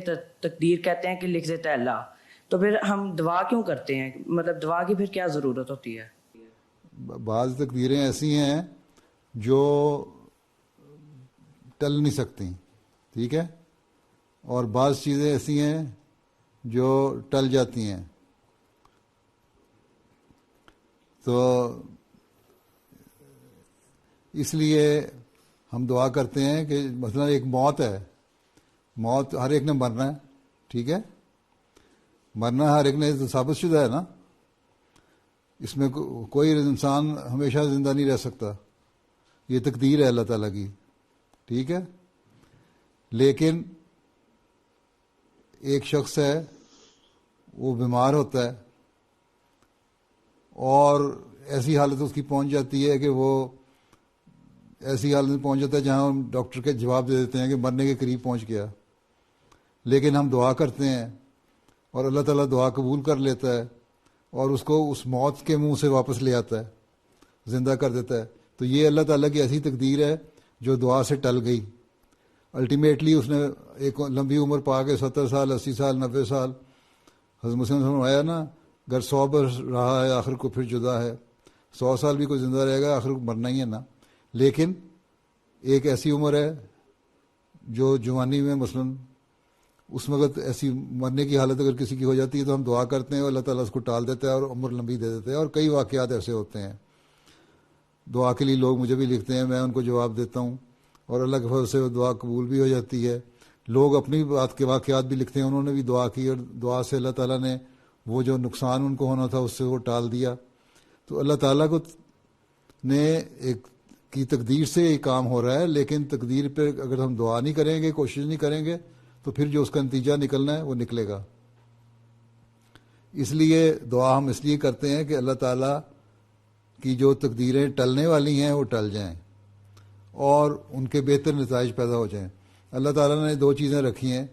تقدیر کہتے ہیں کہ لکھ دیتا ہے اللہ، تو پھر ہم دعا کیوں کرتے ہیں؟ مطلب دعا کی پھر کیا ضرورت ہوتی ہے؟ بعض تقدیریں ایسی ہیں جو ٹل نہیں سکتی، ٹھیک ہے، اور بعض چیزیں ایسی ہیں جو ٹل جاتی ہیں. تو اس لیے ہم دعا کرتے ہیں کہ مثلا ایک موت ہے، موت ہر ایک نے مرنا ہے، ٹھیک ہے، مرنا ہر ایک نے تو ثابت شدہ ہے نا، اس میں کوئی انسان ہمیشہ زندہ نہیں رہ سکتا، یہ تقدیر ہے اللہ تعالیٰ کی، ٹھیک ہے. لیکن ایک شخص ہے وہ بیمار ہوتا ہے اور ایسی حالت اس کی پہنچ جاتی ہے کہ وہ ایسی حالت میں پہنچ جاتا ہے جہاں ہم ڈاکٹر کے جواب دے دیتے ہیں کہ مرنے کے قریب پہنچ گیا، لیکن ہم دعا کرتے ہیں اور اللہ تعالیٰ دعا قبول کر لیتا ہے اور اس کو اس موت کے منہ سے واپس لے آتا ہے، زندہ کر دیتا ہے. تو یہ اللہ تعالیٰ کی ایسی تقدیر ہے جو دعا سے ٹل گئی. الٹیمیٹلی اس نے ایک لمبی عمر پا کے 70 سال 80 سال 90 سال، حضرت مسلم نے فرمایا نا، اگر 100 برس رہا ہے آخر کو پھر جدا ہے، 100 سال بھی کوئی زندہ رہے گا آخر کو مرنا ہی ہے نا. لیکن ایک ایسی عمر ہے جو جوانی میں مثلا اس وقت ایسی مرنے کی حالت اگر کسی کی ہو جاتی ہے تو ہم دعا کرتے ہیں اور اللہ تعالیٰ اس کو ٹال دیتا ہے اور عمر لمبی دے دیتا ہے. اور کئی واقعات ایسے ہوتے ہیں، دعا کے لیے لوگ مجھے بھی لکھتے ہیں، میں ان کو جواب دیتا ہوں اور اللہ کے فضل سے وہ دعا قبول بھی ہو جاتی ہے. لوگ اپنی بات کے واقعات بھی لکھتے ہیں، انہوں نے بھی دعا کی اور دعا سے اللہ تعالیٰ نے وہ جو نقصان ان کو ہونا تھا اس سے وہ ٹال دیا. تو اللہ تعالیٰ کو نے ایک کی تقدیر سے یہ کام ہو رہا ہے، لیکن تقدیر پہ اگر ہم دعا نہیں کریں گے، کوشش نہیں کریں گے، تو پھر جو اس کا نتیجہ نکلنا ہے وہ نکلے گا. اس لیے دعا ہم اس لیے کرتے ہیں کہ اللہ تعالیٰ کی جو تقدیریں ٹلنے والی ہیں وہ ٹل جائیں اور ان کے بہتر نتائج پیدا ہو جائیں. اللہ تعالیٰ نے 2 چیزیں رکھی ہیں،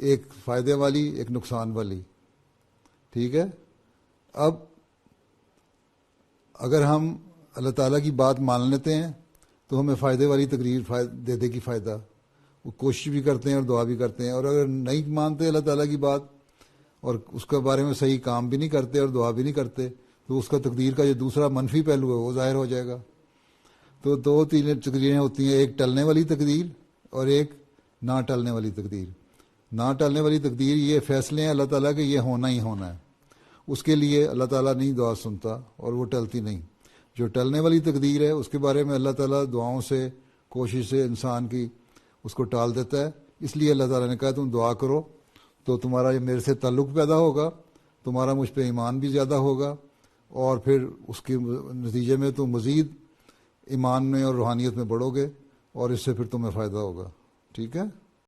ایک فائدے والی ایک نقصان والی، ٹھیک ہے. اب اگر ہم اللہ تعالیٰ کی بات مان لیتے ہیں تو ہمیں فائدے والی تقریر دے دے گی فائدہ، وہ کوشش بھی کرتے ہیں اور دعا بھی کرتے ہیں. اور اگر نہیں مانتے اللہ تعالیٰ کی بات اور اس کے بارے میں صحیح کام بھی نہیں کرتے اور دعا بھی نہیں کرتے تو اس کا تقدیر کا جو دوسرا منفی پہلو ہے وہ ظاہر ہو جائے گا. تو 2-3 تقدیریں ہوتی ہیں، ایک ٹلنے والی تقدیر اور ایک نہ ٹلنے والی تقدیر. نہ ٹلنے والی تقدیر یہ فیصلے ہیں اللہ تعالیٰ کے، یہ ہونا ہی ہونا ہے، اس کے لیے اللہ تعالیٰ نہیں دعا سنتا اور وہ ٹلتی نہیں. جو ٹلنے والی تقدیر ہے اس کے بارے میں اللہ تعالیٰ دعاؤں سے کوشش سے انسان کی اس کو ٹال دیتا ہے. اس لیے اللہ تعالیٰ نے کہا تم دعا کرو تو تمہارا یہ میرے سے تعلق پیدا ہوگا، تمہارا مجھ پہ ایمان بھی زیادہ ہوگا اور پھر اس کے نتیجے میں تم مزید ایمان میں اور روحانیت میں بڑھو گے اور اس سے پھر تمہیں فائدہ ہوگا. ٹھیک ہے.